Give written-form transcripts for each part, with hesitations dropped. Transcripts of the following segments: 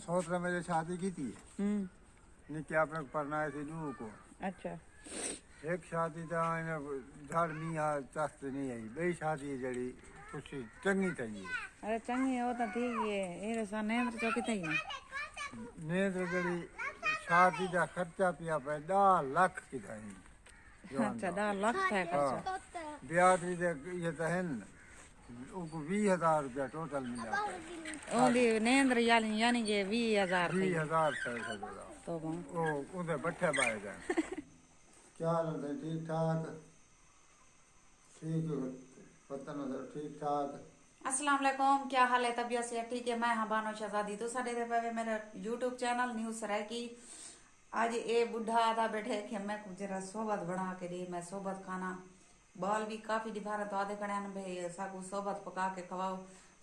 सोच रहा मेरी शादी की थी निके अपने पढ़ना है दू को। अच्छा एक शादी तो झाड़ मिया तख्त नहीं आई बई शादी जड़ी कुछ चंगी चाहिए। अरे चंगी हो तो ठीक है ये सा नेंद्र चौकी थी नेंद्र जड़ी शादी का खर्चा पिया पे 10 लाख की थाई। अच्छा 10 लाख था खर्चा ब्याह भी ये तो है न उनको 20,000 रुपया टोटल मिला ओली नेंद्र यानी के 20,000 20,000 तो वो उधर बट्ठे बाए गए। क्या हाल है ठीक ठाक ठीक पता न ठीक ठाक। अस्सलाम वालेकुम क्या हाल है तबीयत से ठीक है मैं हाँ बानो शहजादी तो साढ़े पे मेरा यूट्यूब चैनल न्यूज सराय की। आज ये बुढ़ा आधा बैठे कि मैं कुछ जरा सोबत बना के दी मैं सोबत खाना बाल भी काफी दिखा तो आधे कड़े भाई साकू सोबत पका के खवाओ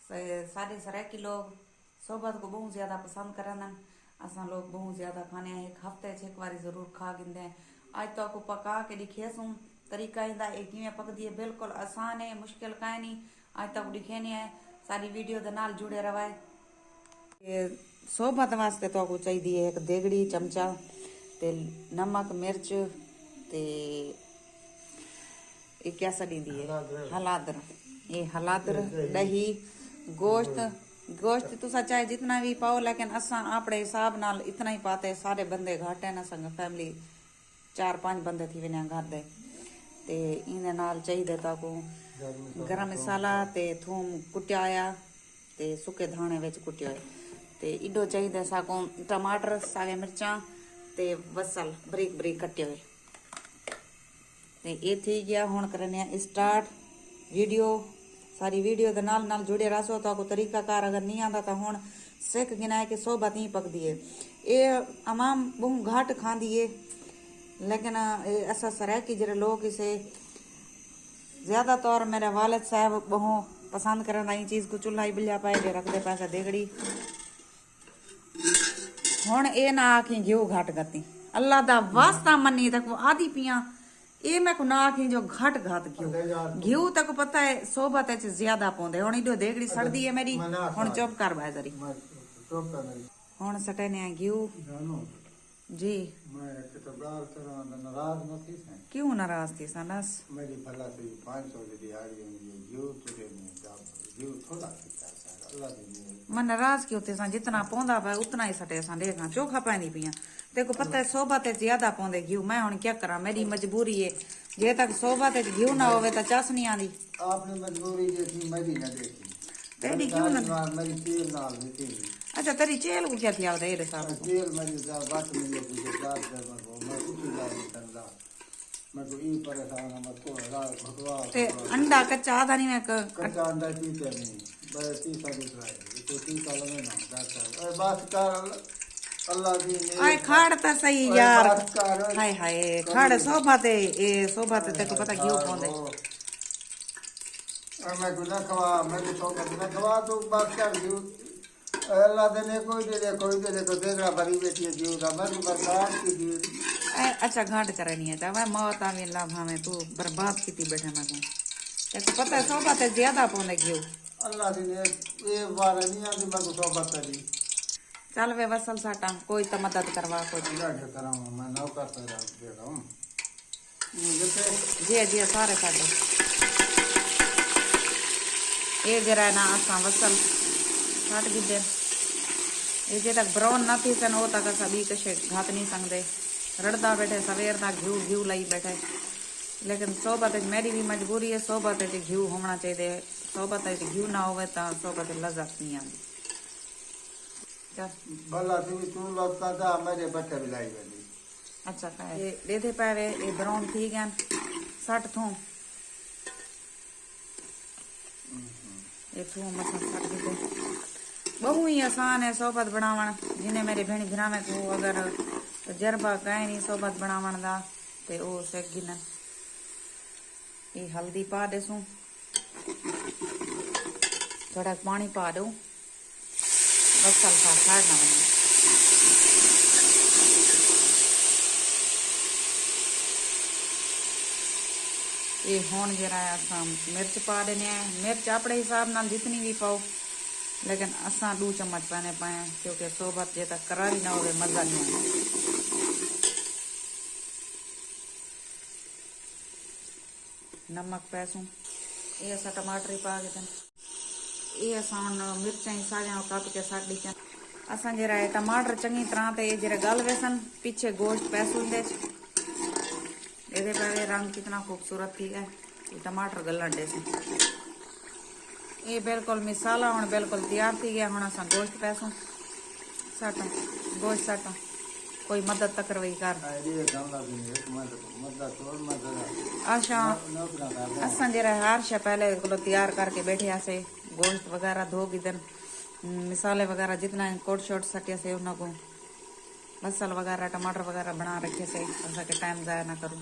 साढ़े सराय की लोग सोबत को बहुत ज्यादा पसंद करन असा लोग बहुत ज्यादा खाने एक हफ्ते एक बार जरूर खा गिंदे। आज तो आपको पका के दिखे सूं तरीका इंदा एक किवें पकदी है बिल्कुल आसान है मुश्किल काई नहीं आज तक दिखे नहीं है सारी वीडियो दे नाल जुड़े रवाए। ये सोबत वास्ते तो आपको चाहिए एक देगड़ी चमचा ते नमक मिर्च ते ये क्या सड़ी दी है हलादर ये हलादर दही गोश्त तुसा चाहे जितना भी पाओ लेकिन असा अपने हिसाब नाल इतना ही पाते सारे बंदे घट है ना संग फैमिली 4-5 बंदे थी विने घर दे ते इने नाल चाहिए ताको गरम मसाला ते थूम कुटियाया ते सुके धाने विच कुटिया ते इडो चाहिए साको टमाटर सागे मिर्चा ते बसल बरीक बरीक कटे हुए ते ये थी गया हुण करने स्टार्ट वीडियो सारी वीडियो दे नाल नाल जुड़े रहो तो तरीका कार अगर नहीं आता तो हुण सिख गिना है कि सोबत ही पकदी है ये अमाम बहुत घाट खांदी है लेकिन ऐसा सराय की जरे लोग इसे ज्यादा तौर मेरे वालिद साहब बहुत पसंद करना ये चीज को चूल्हा ही बिलिया पाए दे रखते पैसा देगड़ी हुण ये ना आखी घ्यू घाट गती अल्लाह दा वास्ता मनी तक वो आदि पिया ये मैं को ना आखी जो घट घात घ्यू तक पता है सोबत है ज्यादा पौंदे हुण इडो देगड़ी सड़दी है मेरी हुण चुप कर बाजरी हुण सटे ने घ्यू जी मैं तो गाल तरह नाराज न थी से क्यों नाराज थी सनस मेरी भला से 500 की दिहाड़ी है जो तुझे में जो थोड़ा किता अल्लाह दी मैं नाराज क्यों थे सा जितना पौंदा पा उतना ही सटे सा देखा चोखा पानी पिया तेको पता है सोबत ज्यादा पौंदे घ्यू मैं हुण क्या करा मेरी मजबूरी है जे तक सोबत घ्यू ना होवे तो चासनी आंदी आपने मजबूरी जैसी मेरी न देखी तेरी क्यों ना मेरी तेल नाल थी। अच्छा तेरी चेल को क्या थी आवदे रे साहब तेल मेरी जा बात मिले तुझे दाद दे मैं कुछ जा नहीं करदा मैं तो ई परेशान है मत को रात भगवा ते अंडा कच्चा आधा नहीं मैं कच्चा अंडा पीते नहीं बस 30 साल दूसरा है तो 30 साल में ना 10 साल और बात कर अल्लाह दी ने आए खाड़ ता सही यार हाय हाय खाड़ सोबत ए सोबत ते को पता क्यों पौंदे और मैं गुना खवा मैं तो गुना खवा तो बात कर दियो अल्लाह देने कोई दे तो देगा भरी बेटी है जीव का मैं बर्बाद की दी अच्छा घाट करनी है मैं मौत आवे लाभ में तू बर्बाद की बैठे मैं तेको पता है सोबत है ज्यादा पौंदे घ्यू अल्लाह ने ये बार नहीं आती मैं को सोबत करी चल वे वसल साटा कोई तो मदद करवा कोई क्या कराऊं मैं नौकर तेरा दे रहा हूं जी जी सारे साडे ये जरा ना आसा वसल काट गिदे ये जे तक ब्राउन ना थी सन वो तक सभी कशे घात नहीं सकते रड़दा बैठे सवेर दा घ्यू लाई बैठे लेकिन सोबत मेरी भी मजबूरी है सोबत घ्यू होना चाहिए सोबत घ्यू ना होवे तो सोबत लज्जत नहीं आती भला तू लगता था मेरे बच्चे भी लाई गई अच्छा ये देदे पावे ये ब्राउन थी गया 60 थूम ये थूम मसा 60 दीदे बहु ही आसान है सोबत बनावन जिन्हें मेरे भेणी भरावे को अगर तजर्बा कहीं नहीं सोबत बनावन दा ते ओ सेक गिन ये हल्दी पा देसूं थोड़ा पानी पा दूं बसल का फाड़ना बने ये होन जरा मिर्च पा देने मिर्च अपने हिसाब नाल जितनी भी पाओ लेकिन असां 2 चम्मच पाने पाए क्योंकि सोबत जे तक करारी ना होवे मजा नहीं आए। नमक पैसूं ये असां टमाटर ही पा के ये असां मिर्चाई साॻियां कप के साथ दी असां जरा टमाटर चंगी तरह ते जरा गल वेसन पीछे गोश्त पैसूं दे ਇਹਦੇ पे रंग कितना खूबसूरत थी है टमाटर गलन दे ये बिल्कुल मसाला हुण बिल्कुल तैयार थी गया। हुण असां गोश्त पैसूं साटा गोश्त साटा कोई मदद तक रही कर अच्छा असां जरा हर शे पहले को तैयार करके बैठे से गोश्त वगैरह धो गिदन मसाले वगैरह जितना कोट शोट सटिया से उनको लसन वगैरह टमाटर वगैरह बना रखे से असा के टाइम ज़ाया ना करूँ।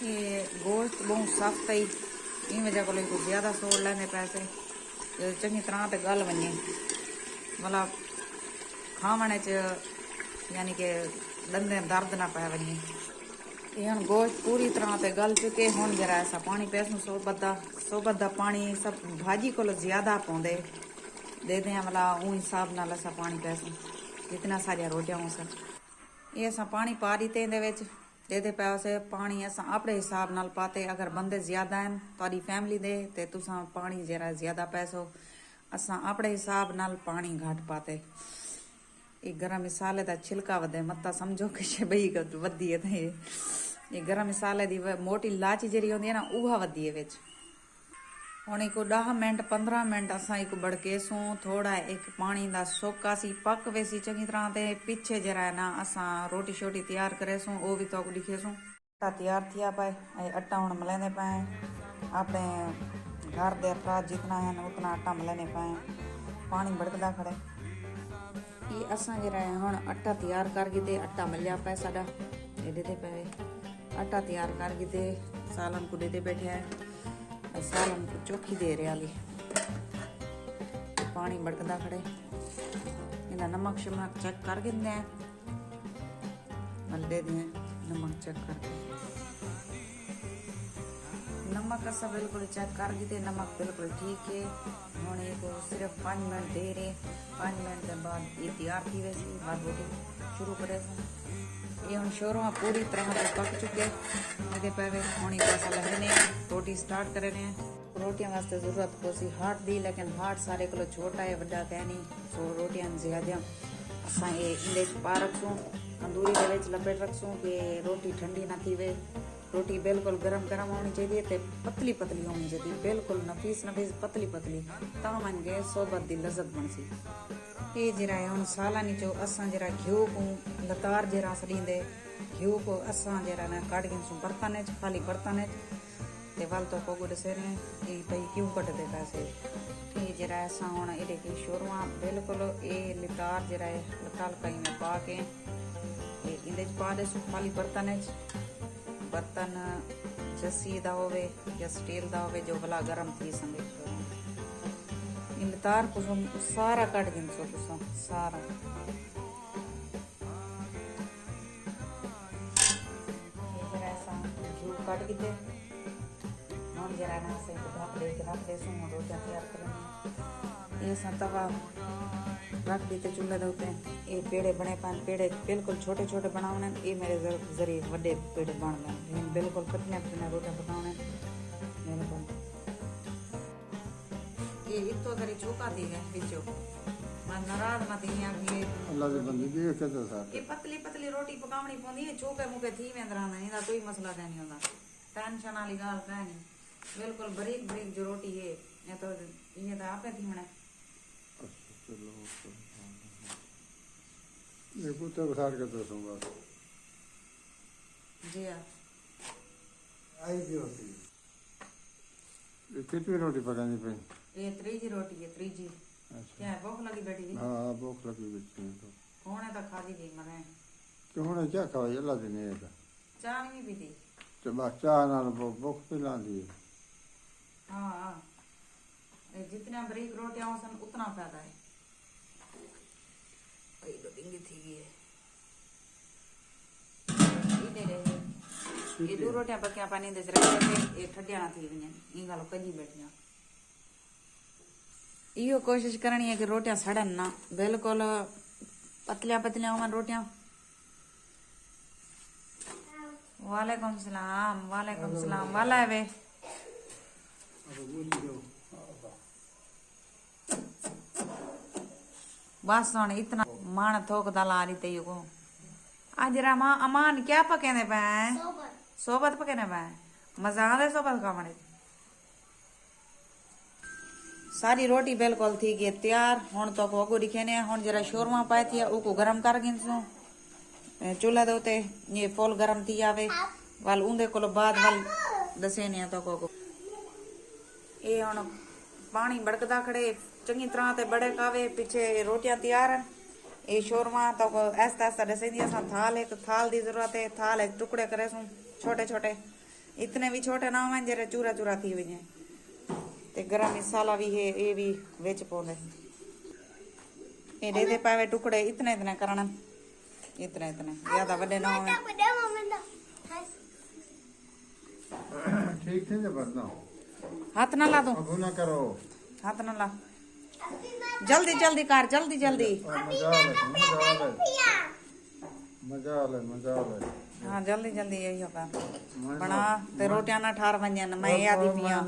ये गोश्त बहुत सख्त ही इन वजह को कुछ ज़्यादा सोड़ लेने पैसे चंगी तरह ते गल वने मतलब खावने च यानी कि दंदे दर्द ना पै वने। ये हम गोश्त पूरी तरह ते गल चुके हुण जरा ऐसा पानी पैसूं सोबत दा पानी सब भाजी को ज़्यादा पाउंदे दे दें मतलब उन हिसाब नाल असा पानी पैसूं जितना सारिया रोटियां हो सक ये असा पानी पा दीते दे दे पैसे पानी असा अपने हिसाब नाल पाते अगर बंदे ज्यादा हैं तारी फैमिली दे ते तुसा पानी जरा ज्यादा पैसो असा अपने हिसाब नाल पानी घट पाते। ये गरम मसाले दा छिलका वदे मत्ता समझो कि बई वधी है ये गरम मसाले दी मोटी इलाची जरी होंदी है ना उहा वधी है विच हुण एक 10 मिनट 15 मिनट असा एक बड़केसूं थोड़ा एक पानी दा सोका सी पक वेसी चंगी तरह ते पीछे जरा है ना असा रोटी शोटी तैयार करेसूं वो भी तो दिखेसूं आटा तैयार थिया पाए आटा हुण मलेंदे पाए अपने घर दे अफराद जितना है उतना आटा मलेने पाए पानी भड़कदा खड़े ये असा जरा हुण आटा तैयार कर गिते आटा मलिया पाए साडा एडे ते पे आटा तैयार कर गिते सालन को देते बैठे है सालन को चौखी दे रही पानी भड़कदा खड़े इन्हें नमक शमक चेक कर गिंदे मल दे दिए नमक चेक करके नमक असा बिल्कुल चेक कर गिते नमक बिल्कुल ठीक है हुण को सिर्फ 5 मिनट दे रहे 5 मिनट के बाद ये तैयार थी वैसी बाद रोटी शुरू करे ये हम शोरों पूरी तरह से पक चुके ये पे हुण लगे रोटी स्टार्ट करे ने रोटियां वास्ते जरूरत को सी हाट दी लेकिन हाट सारे को छोटा है वड्डा कह नहीं सो रोटियां ज्यादा असा ये इंदे पा रखसूं तंदूरी दे विच लपेट रखसूं कि रोटी ठंडी ना थी वे रोटी बिल्कुल गरम गरम होनी चाहिए ते पतली पतली होनी चाहिए बिल्कुल नफीस पतली पतली ता मन गए सोबत दी लज्जत बन सी ये जरा हुण सालानी चो असा जरा घ्यू को लतार जरा सड़ींदे घ्यू को असा जरा ना काट गिनसूं बर्तन खाली बर्तन ते वाल तो को गुड से ने ये भाई क्यों कट दे पैसे ये जरा असा हुण एडे की शोरवा बिल्कुल ये लतार जरा लताल कई में पा के ये इंदे पा दे सु खाली बर्तन जस्सी दा होवे या स्टील दा होवे जो भला गरम थी संगे इन तार को सारा कट गिनसो तुसा सारा ऐसा घी कट गिते नॉन जरा ना से ढक दे सो रोटियां तैयार करनी ये सा तवा रख देते चूल्हे दे उते ये पेड़े बने पान पेड़े बिल्कुल छोटे छोटे बनावने ये मेरे जरिए बड़े पेड़े बन गए बिल्कुल पतले रोटियां पकाने मेरे को ये इतो करी चौका दी है बिचो मैं नाराज मत हिया कि अल्लाह दे बंदे देख के तो साथ ये पतली पतली रोटी पकावनी पौंदी है चौके मुके थी वेंदरा ना कोई मसला नहीं होता टेंशन वाली गाल काहे नहीं बिल्कुल बारीक बारीक जो रोटी है ये तो आपे थी मने ये कुत्ते को साड़ के तो सूंगा जी हां आई भी होती है कितनी रोटी पकानी पे ये त्रीजी रोटी है त्रीजी अच्छा क्या भूख लगी बैठी थी हां भूख लगी बैठी तो कौन है तो खादी थी मने तो हुणे क्या खावा अल्लाह दे ने चाय नहीं पीती तो बस चाह नाल भूख पिलांदी है हां ये जितना बारीक रोटियां होसन उतना फायदा है भाई तो डिंगी थी गई है इधर है ये दो रोटियां पकिया पानी दे रखे थे ये ठड्डिया ना थी वने ई गालो कजी बैठिया इहो कोशिश करनी है कि रोटियां सड़न ना, बिल्कुल पतलिया पतलिया होवन रोटियां। वालेकुम सलाम, वालेकुम सलाम। वाला है वे बस सुन इतना मान थोक दाल आ रही ते को आज रमा अमान क्या पकेने पे सोबत पकेने पे मजा आ सोबत खाने। सारी रोटी बिल्कुल थी गई तैयार। हुन तो अगो दिखेने हुन जरा शोरमा पाए थी ओको गरम कर गिनसू चूल्हा दे उते ये फुल गरम थी आवे वाल उंदे कोलो बाद वाल दसेने तो को ये हुन पानी बड़कदा खड़े चंगी तरह ते बड़े कावे पीछे रोटियां तैयार हैं। ये शोरमा तो ऐसा ऐसा दसेंदी असा थाल एक थाल दी जरूरत है। थाल एक टुकड़े करे सू छोटे छोटे, इतने भी छोटे ना होवे जरे चूरा चूरा थी वई ते गरम मसाला भी है ये भी विच पौंदे ये दे पावे टुकड़े इतने इतने करन इतने इतने ज्यादा बड़े ना होवे। ठीक थे जे बरना हाथ ना ला दो, अब ना करो, हाथ ना ला, जल्दी जल्दी कर जल्दी जल्दी। मजा आले हाँ जल्दी जल्दी यही होगा बना ते रोटियां ना ठार वंजन मैं याद ही पिया।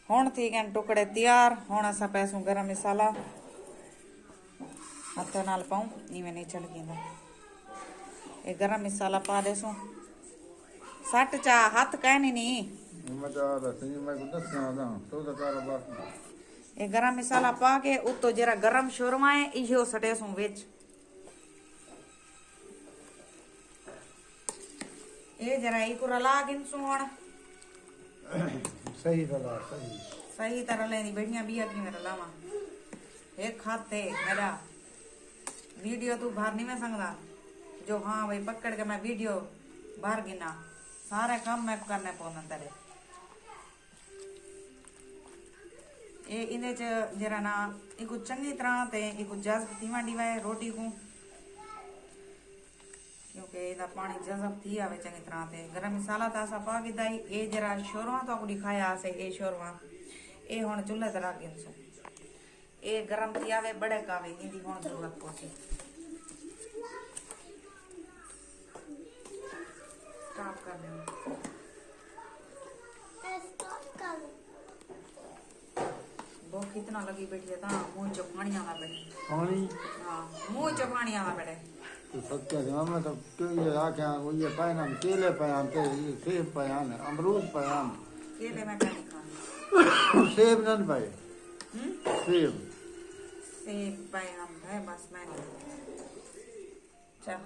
हुन थी गए टुकड़े तैयार। हुन असा पैसू गरम मसाला हथ नाल पाऊं इवें नहीं छड़कींदा। ये गरम मसाला पा देसू सट चा हाथ कहनी नहीं मजा आले सही मैं को दसना दा तो कर बस। ये गरम मसाला पा के उतो जरा गरम शोरमा है इहो सटेसू विच। ये जरा एक रला गिनसू हुन सही रला सही तरह लेनी बढ़िया बिया की मेरा लावा एक खाते मेरा वीडियो तू बाहर नहीं मैं संगदा जो हाँ भाई पकड़ के मैं वीडियो बाहर गिना सारे काम मैं करने पौना तेरे। ये इने च जरा ना इको चंगी तरह ते इको जज़्ब थीवा दीवा है रोटी को क्योंकि इदा पानी जज़ब थी आवे चंगी तरह ते। गरम मसाला ता सा पा के दाई ए जरा शोरवा तो दिखाया से ए शोरवा ए हुन चूल्हे ते रख गिनसू ए गरम थी आवे बड़े कावे इंदी हुन जरूरत पहुंची। स्टॉप कर दे वो कितना लगी बैठी है ता मुंह च पानी आवा बैठे पानी हां मुंह च पानी आवा बैठे तो सत्य है मैं तो ये आखे वो ये पाना केले पाया ते ये सेब पाया अमरूद पाया केले में क्या खाना सेब नहीं पाए सेब पाए हम है बस मैं चल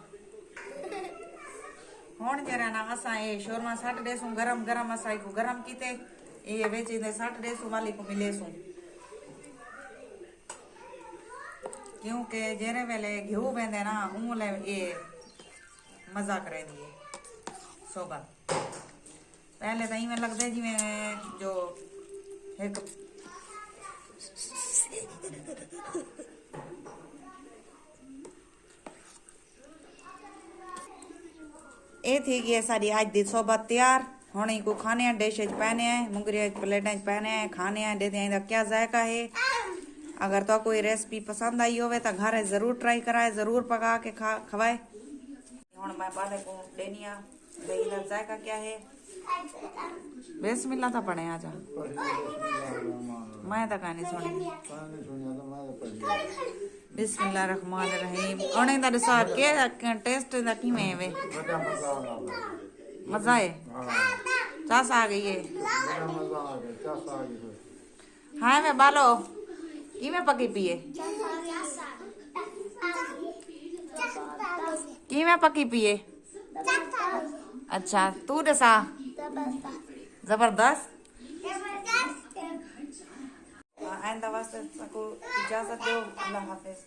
हुन जरा ना असा ए शोरमा सट देसू गरम गरम असा को गरम कीते ये वेची दे सट देसू वाली को मिलेसू क्योंकि जेरे वेले घिऊ वेंदे ना उले ये मजा करे दिए सोबत पहले तो इवें लगदे जिवें जो एक ए थी गई सारी अज दी सोबत तैयार। हुन को खाने डिश पहने मुंगरी प्लेटें पहने खाने देते हैं क्या जायका है। अगर तो कोई रेसिपी पसंद आई हो तो घर जरूर ट्राई कराए जरूर पका के खवाए। हुन मैं बाले को देनिया भाई इधर जायका क्या है बिस्मिल्लाह तो पढ़े आजा मैं तो कहानी सुनी बिस्मिल्लाह रहमान रहीम ओने दा साहब के टेस्ट दा किवें वे मजा है चास आ गई है हां मैं बालो किवें पकी पिए किवें पकी पिए अच्छा तू दसा जबरदस्त आइंदा वास्ते को इजाजत दो अल्लाह हाफिज।